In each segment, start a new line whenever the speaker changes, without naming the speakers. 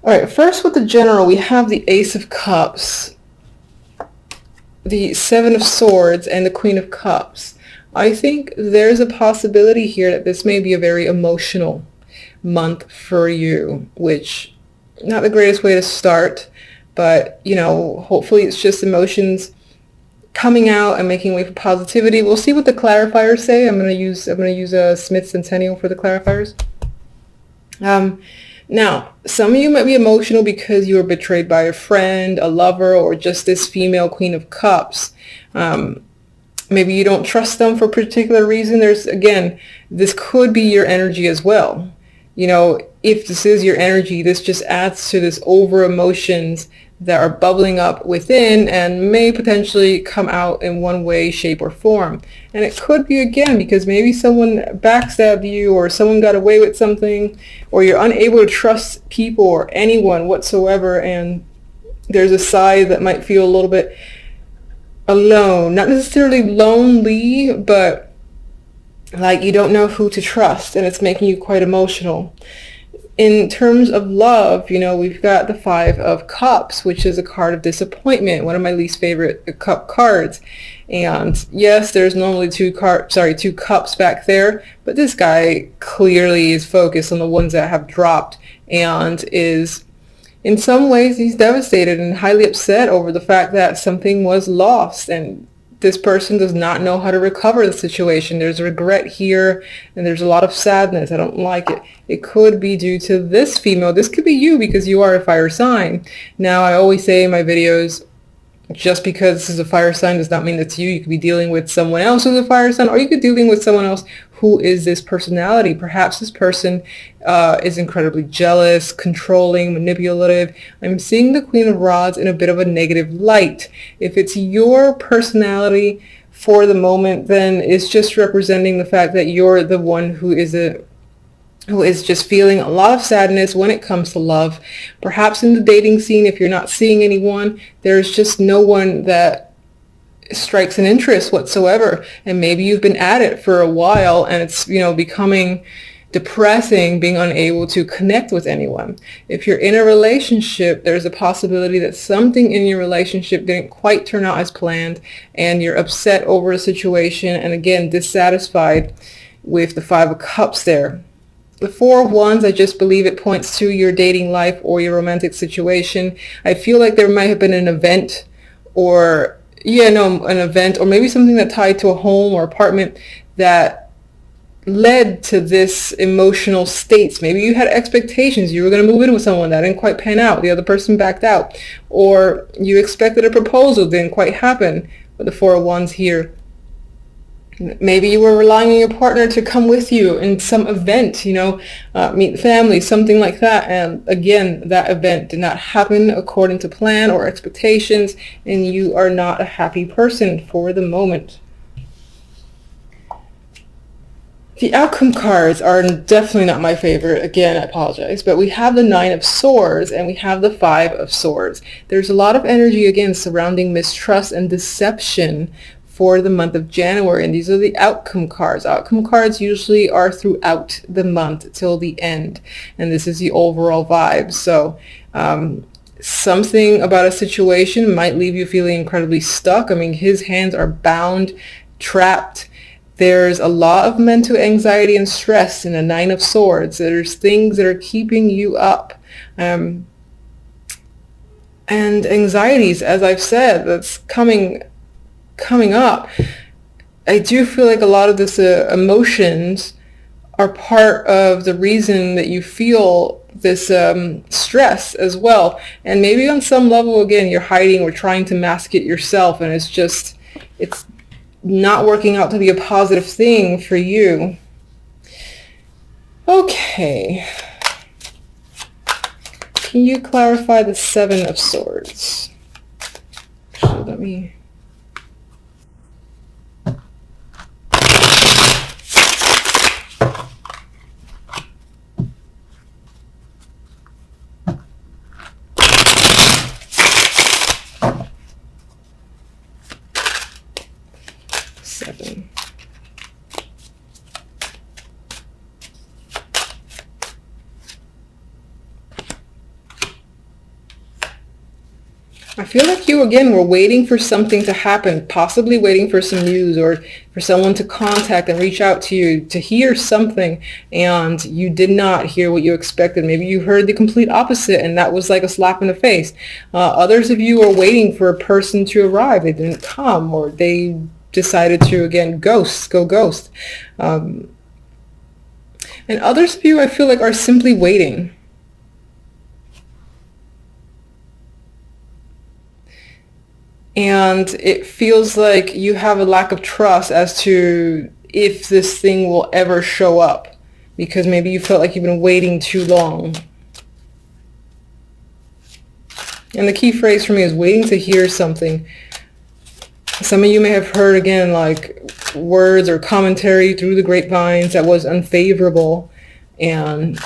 All right, first with the general, we have the Ace of Cups, the Seven of Swords, and the Queen of Cups. I think there's a possibility here that this may be a very emotional month for you, which not the greatest way to start, but you know, hopefully it's just emotions coming out and making way for positivity. We'll see what the clarifiers say. I'm gonna use a Smith Centennial for the clarifiers. Now, some of you might be emotional because you were betrayed by a friend, a lover, or just this female Queen of Cups. Maybe you don't trust them for a particular reason. Again, this could be your energy as well. You know, if this is your energy, this just adds to this over emotions that are bubbling up within and may potentially come out in one way, shape, or form. And it could be, again, because maybe someone backstabbed you, or someone got away with something, or you're unable to trust people or anyone whatsoever, and there's a side that might feel a little bit alone. Not necessarily lonely, but like you don't know who to trust, and it's making you quite emotional. In terms of love, you know, we've got the Five of Cups, which is a card of disappointment, one of my least favorite cup cards. And yes, there's normally two cups back there, but this guy clearly is focused on the ones that have dropped, and is, in some ways, he's devastated and highly upset over the fact that something was lost, and this person does not know how to recover the situation. There's regret here, and there's a lot of sadness. I don't like it. It could be due to this female. This could be you because you are a fire sign. Now, I always say in my videos, just because this is a fire sign does not mean it's you. You could be dealing with someone else who's a fire sign, or you could be dealing with someone else who is this personality. Perhaps this person is incredibly jealous, controlling, manipulative. I'm seeing the Queen of Rods in a bit of a negative light. If it's your personality for the moment, then it's just representing the fact that you're the one who is just feeling a lot of sadness when it comes to love. Perhaps in the dating scene, if you're not seeing anyone, there's just no one that strikes an interest whatsoever, and maybe you've been at it for a while, and it's, you know, becoming depressing being unable to connect with anyone. If you're in a relationship, there's a possibility that something in your relationship didn't quite turn out as planned, and you're upset over a situation, and again, dissatisfied with the Five of Cups there. The Four of Wands, I just believe it points to your dating life or your romantic situation. I feel like there might have been an event, or an event, or maybe something that tied to a home or apartment that led to this emotional states. Maybe you had expectations. You were going to move in with someone that didn't quite pan out. The other person backed out. Or you expected a proposal, didn't quite happen with the Four of Wands here. Maybe you were relying on your partner to come with you in some event, meet family, something like that. And again, that event did not happen according to plan or expectations, and you are not a happy person for the moment. The outcome cards are definitely not my favorite. Again, I apologize. But we have the Nine of Swords and we have the Five of Swords. There's a lot of energy, again, surrounding mistrust and deception for the month of January, and these are the outcome cards. Outcome cards usually are throughout the month till the end, and this is the overall vibe. So something about a situation might leave you feeling incredibly stuck. I mean, his hands are bound, trapped. There's a lot of mental anxiety and stress in the Nine of Swords. There's things that are keeping you up. And anxieties, as I've said, that's coming up. I do feel like a lot of this emotions are part of the reason that you feel this stress as well. And maybe on some level, again, you're hiding or trying to mask it yourself, and it's not working out to be a positive thing for you. Okay. Can you clarify the Seven of Swords? Actually, let me... Seven. I feel like you, again, were waiting for something to happen, possibly waiting for some news or for someone to contact and reach out to you to hear something, and you did not hear what you expected. Maybe you heard the complete opposite, and that was like a slap in the face. Others of you are waiting for a person to arrive. They didn't come, or they decided to, again, go ghost. And others of you, I feel like, are simply waiting. And it feels like you have a lack of trust as to if this thing will ever show up, because maybe you felt like you've been waiting too long. And the key phrase for me is waiting to hear something. Some of you may have heard, again, like words or commentary through the grapevines that was unfavorable, and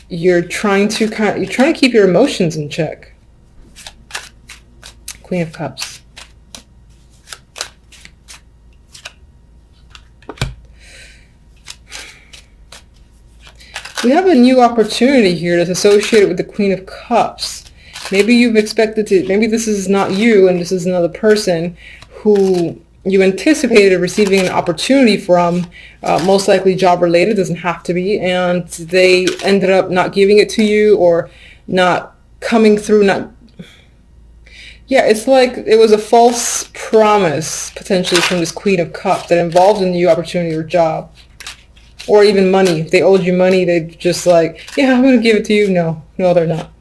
you're trying to keep your emotions in check. Queen of Cups. We have a new opportunity here that's associated with the Queen of Cups. Maybe you've expected to, maybe this is not you and this is another person who you anticipated receiving an opportunity from, most likely job related, doesn't have to be, and they ended up not giving it to you or not coming through, yeah, it's like it was a false promise potentially from this Queen of Cups that involved a new opportunity or job. Or even money. If they owed you money, they just like, yeah, I'm going to give it to you. No, they're not.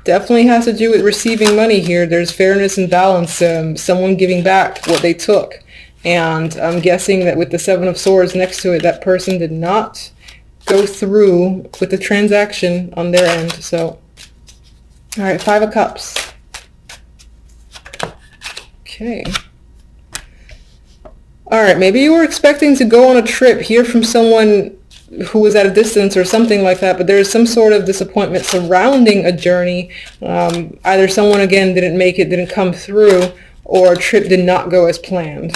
Definitely has to do with receiving money here. There's fairness and balance. Someone giving back what they took. And I'm guessing that with the Seven of Swords next to it, that person did not go through with the transaction on their end. So, all right, Five of Cups. Okay. All right, maybe you were expecting to go on a trip, hear from someone who was at a distance or something like that, but there's some sort of disappointment surrounding a journey. Either someone, again, didn't make it, didn't come through, or a trip did not go as planned.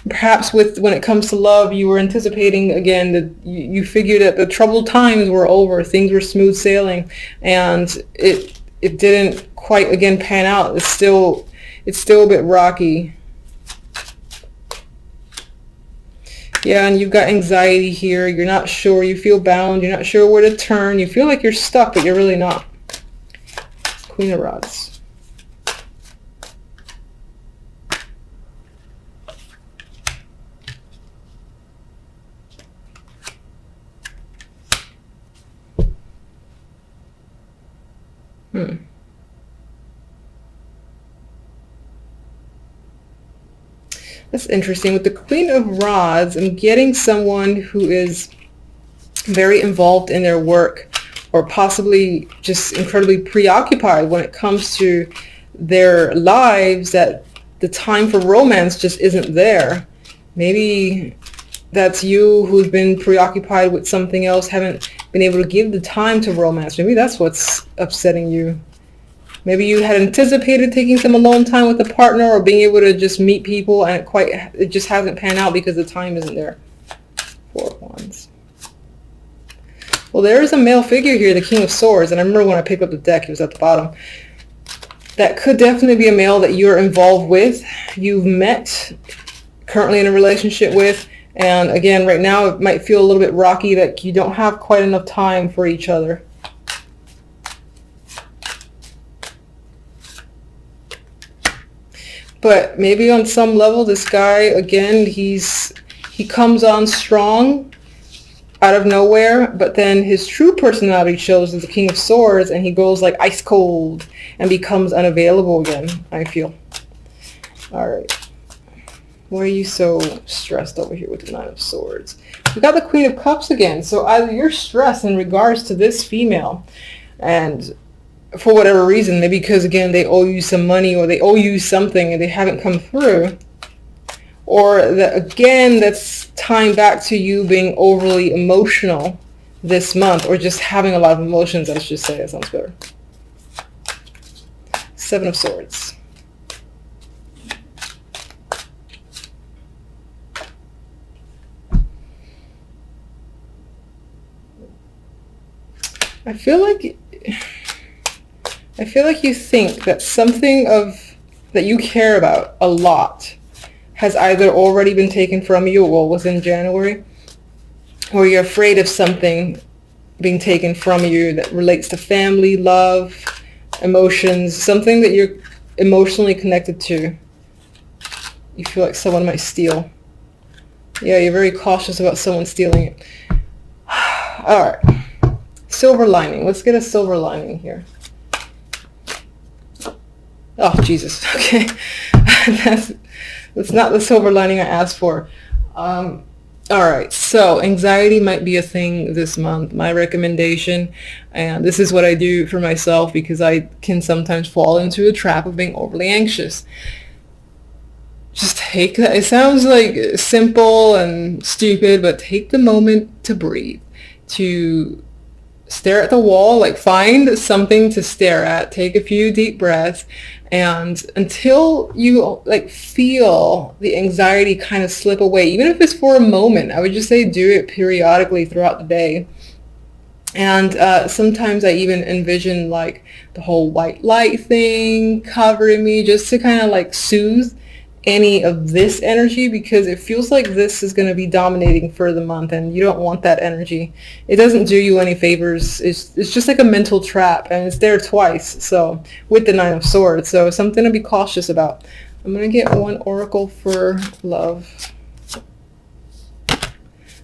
Perhaps when it comes to love, you were anticipating, again, that you figured that the troubled times were over, things were smooth sailing, and it didn't quite, again, pan out. It's still a bit rocky. Yeah, and you've got anxiety here. You're not sure. You feel bound. You're not sure where to turn. You feel like you're stuck, but you're really not. Queen of Rods. That's interesting. With the Queen of Rods, I'm getting someone who is very involved in their work, or possibly just incredibly preoccupied when it comes to their lives, that the time for romance just isn't there. Maybe that's you who's been preoccupied with something else, haven't been able to give the time to romance. Maybe that's what's upsetting you. Maybe you had anticipated taking some alone time with a partner or being able to just meet people, and it just hasn't panned out because the time isn't there. Four of Wands. Well, there is a male figure here, the King of Swords, and I remember when I picked up the deck, he was at the bottom. That could definitely be a male that you're involved with, you've met, currently in a relationship with, and again, right now it might feel a little bit rocky that you don't have quite enough time for each other. But maybe on some level, this guy, again, he comes on strong out of nowhere, but then his true personality shows as the King of Swords, and he goes like ice cold and becomes unavailable again, I feel. All right. Why are you so stressed over here with the Nine of Swords? We got the Queen of Cups again. So either you're stressed in regards to this female, and for whatever reason, maybe because, again, they owe you some money or they owe you something and they haven't come through, or that, again, that's tying back to you being overly emotional this month, or just having a lot of emotions, let's just say. That sounds better. Seven of Swords. I feel like you think that something that you care about a lot has either already been taken from you, well, within January, or you're afraid of something being taken from you that relates to family, love, emotions, something that you're emotionally connected to. You feel like someone might steal. Yeah, you're very cautious about someone stealing it. All right. Silver lining. Let's get a silver lining here. Oh, Jesus. Okay. That's not the silver lining I asked for. All right. So anxiety might be a thing this month. My recommendation, and this is what I do for myself because I can sometimes fall into a trap of being overly anxious. Just take that. It sounds like simple and stupid, but take the moment to breathe, to stare at the wall, like find something to stare at, take a few deep breaths, and until you like feel the anxiety kind of slip away, even if it's for a moment, I would just say do it periodically throughout the day. And sometimes I even envision like the whole white light thing covering me just to kind of like soothe any of this energy, because it feels like this is going to be dominating for the month and you don't want that energy. It doesn't do you any favors. It's just like a mental trap, and it's there twice, so with the Nine of Swords, so something to be cautious about. I'm going to get one oracle for love.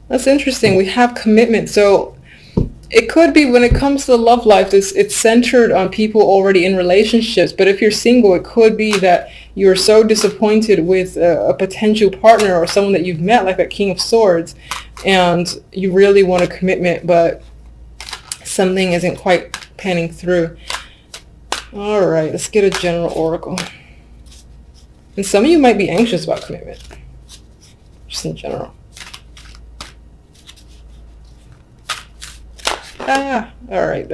That's interesting. We have commitment. So it could be when it comes to the love life, it's centered on people already in relationships. But if you're single, it could be that you're so disappointed with a potential partner or someone that you've met, like that King of Swords, and you really want a commitment, but something isn't quite panning through. All right, let's get a general oracle. And some of you might be anxious about commitment, just in general. All right,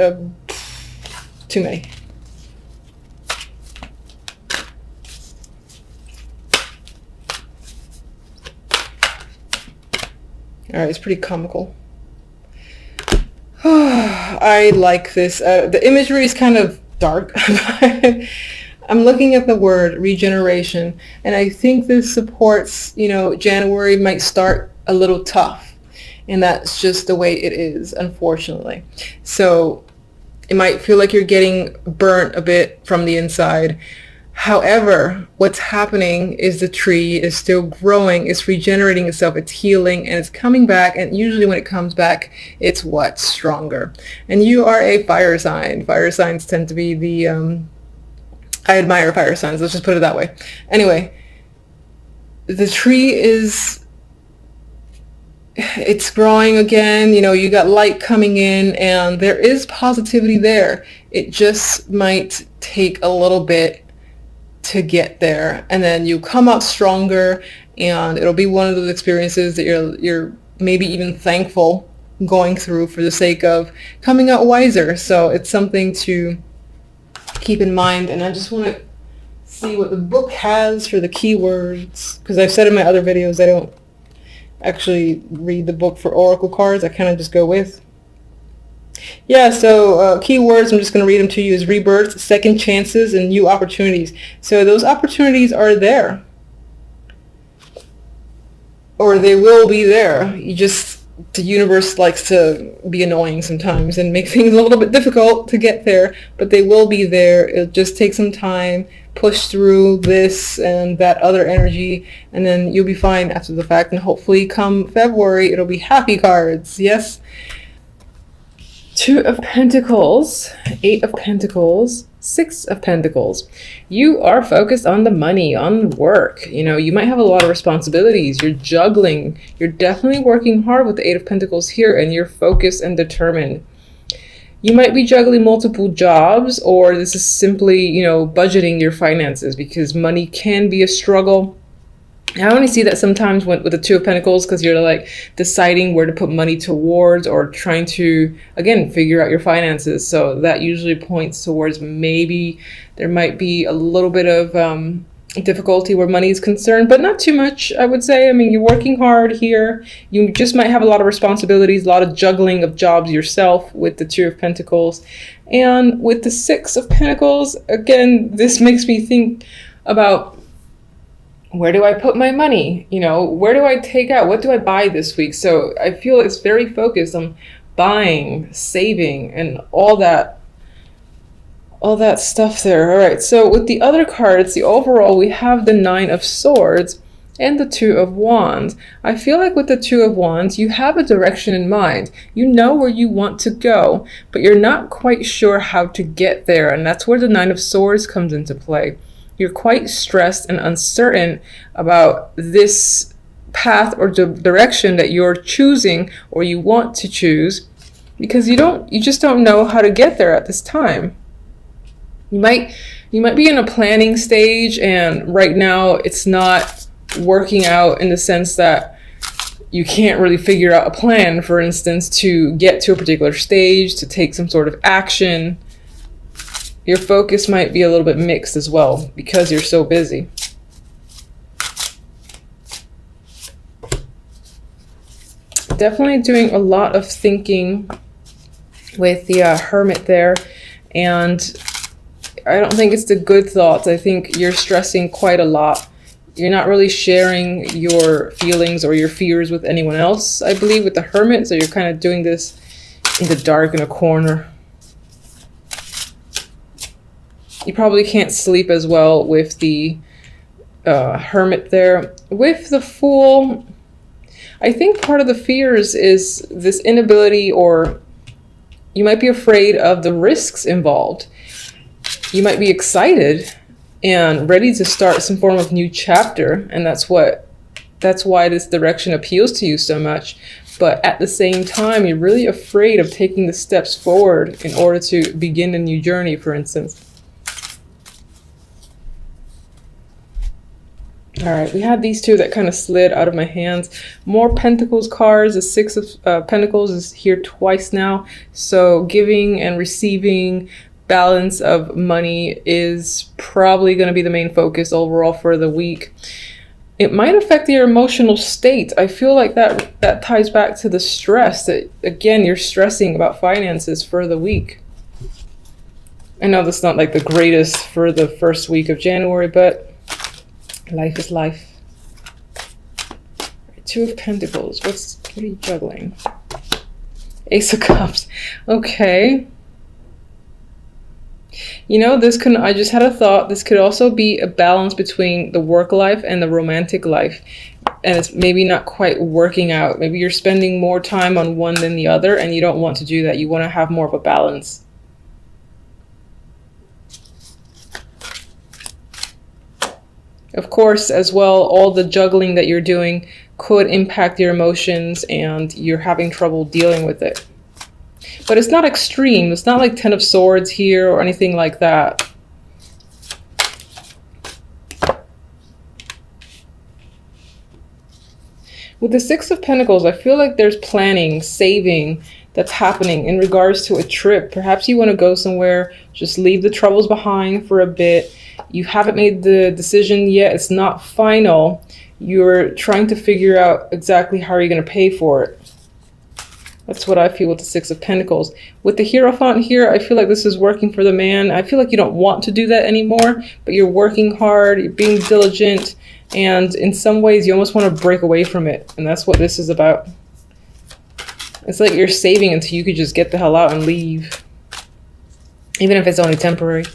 too many. All right, it's pretty comical. I like this. The imagery is kind of dark. I'm looking at the word regeneration, and I think this supports, January might start a little tough. And that's just the way it is, unfortunately. So it might feel like you're getting burnt a bit from the inside. However, what's happening is the tree is still growing, it's regenerating itself, it's healing, and it's coming back. And usually when it comes back, it's stronger. And you are a fire sign. Fire signs tend to be the, I admire fire signs, let's just put it that way. Anyway, the tree it's growing again, you got light coming in, and there is positivity there. It just might take a little bit to get there, and then you come out stronger, and it'll be one of those experiences that you're maybe even thankful going through for the sake of coming out wiser. So it's something to keep in mind. And I just want to see what the book has for the keywords, because I've said in my other videos I don't actually read the book for oracle cards. I kind of just go with. Yeah, so keywords, I'm just going to read them to you, is rebirth, second chances, and new opportunities. So those opportunities are there, or they will be there. The universe likes to be annoying sometimes and make things a little bit difficult to get there, but they will be there. It'll just take some time, push through this and that other energy, and then you'll be fine after the fact. And hopefully come February, it'll be happy cards. Yes. Two of Pentacles, Eight of Pentacles, Six of Pentacles. You are focused on the money, on work. You might have a lot of responsibilities. You're juggling. You're definitely working hard with the Eight of Pentacles here, and you're focused and determined. You might be juggling multiple jobs, or this is simply, budgeting your finances, because money can be a struggle. I only see that sometimes with the Two of Pentacles, because you're like deciding where to put money towards, or trying to, again, figure out your finances. So that usually points towards maybe there might be a little bit of difficulty where money is concerned, but not too much, I would say. I mean, you're working hard here. You just might have a lot of responsibilities, a lot of juggling of jobs yourself with the Two of Pentacles. And with the Six of Pentacles, again, this makes me think about, where do I put my money? You know, where do I take out? What do I buy this week? So I feel it's very focused on buying, saving, and all that stuff there. All right, so with the other cards, the overall, we have the Nine of Swords and the Two of Wands. I feel like with the Two of Wands, you have a direction in mind. You know where you want to go, but you're not quite sure how to get there. And that's where the Nine of Swords comes into play. You're quite stressed and uncertain about this path or direction that you're choosing or you want to choose, because you just don't know how to get there at this time. You might be in a planning stage, and right now it's not working out in the sense that you can't really figure out a plan, for instance, to get to a particular stage, to take some sort of action. Your focus might be a little bit mixed as well because you're so busy. Definitely doing a lot of thinking with the Hermit there, and I don't think it's the good thoughts. I think you're stressing quite a lot. You're not really sharing your feelings or your fears with anyone else, I believe, with the Hermit. So you're kind of doing this in the dark in a corner. You probably can't sleep as well with the Hermit there. With the Fool, I think part of the fears is this inability, or you might be afraid of the risks involved. You might be excited and ready to start some form of new chapter, and that's why this direction appeals to you so much. But at the same time, you're really afraid of taking the steps forward in order to begin a new journey, for instance. All right, we had these two that kind of slid out of my hands. More Pentacles cards. The Six of Pentacles is here twice now. So giving and receiving, balance of money is probably going to be the main focus overall for the week. It might affect your emotional state. I feel like that ties back to the stress that, again, you're stressing about finances for the week. I know that's not like the greatest for the first week of January, but life is life. Two of Pentacles. What are you juggling? Ace of Cups. Okay. You know, I just had a thought. This could also be a balance between the work life and the romantic life. And it's maybe not quite working out. Maybe you're spending more time on one than the other, and you don't want to do that. You want to have more of a balance. Of course, as well, all the juggling that you're doing could impact your emotions and you're having trouble dealing with it. But it's not extreme. It's not like Ten of Swords here or anything like that. With the Six of Pentacles, I feel like there's planning, saving that's happening in regards to a trip. Perhaps you want to go somewhere, just leave the troubles behind for a bit. You haven't made the decision yet. It's not final. You're trying to figure out exactly how you're going to pay for it. That's what I feel with the Six of Pentacles. With the Hierophant here, I feel like this is working for the man. I feel like you don't want to do that anymore, but you're working hard, you're being diligent, and in some ways you almost want to break away from it. And that's what this is about. It's like you're saving until you could just get the hell out and leave, even if it's only temporary.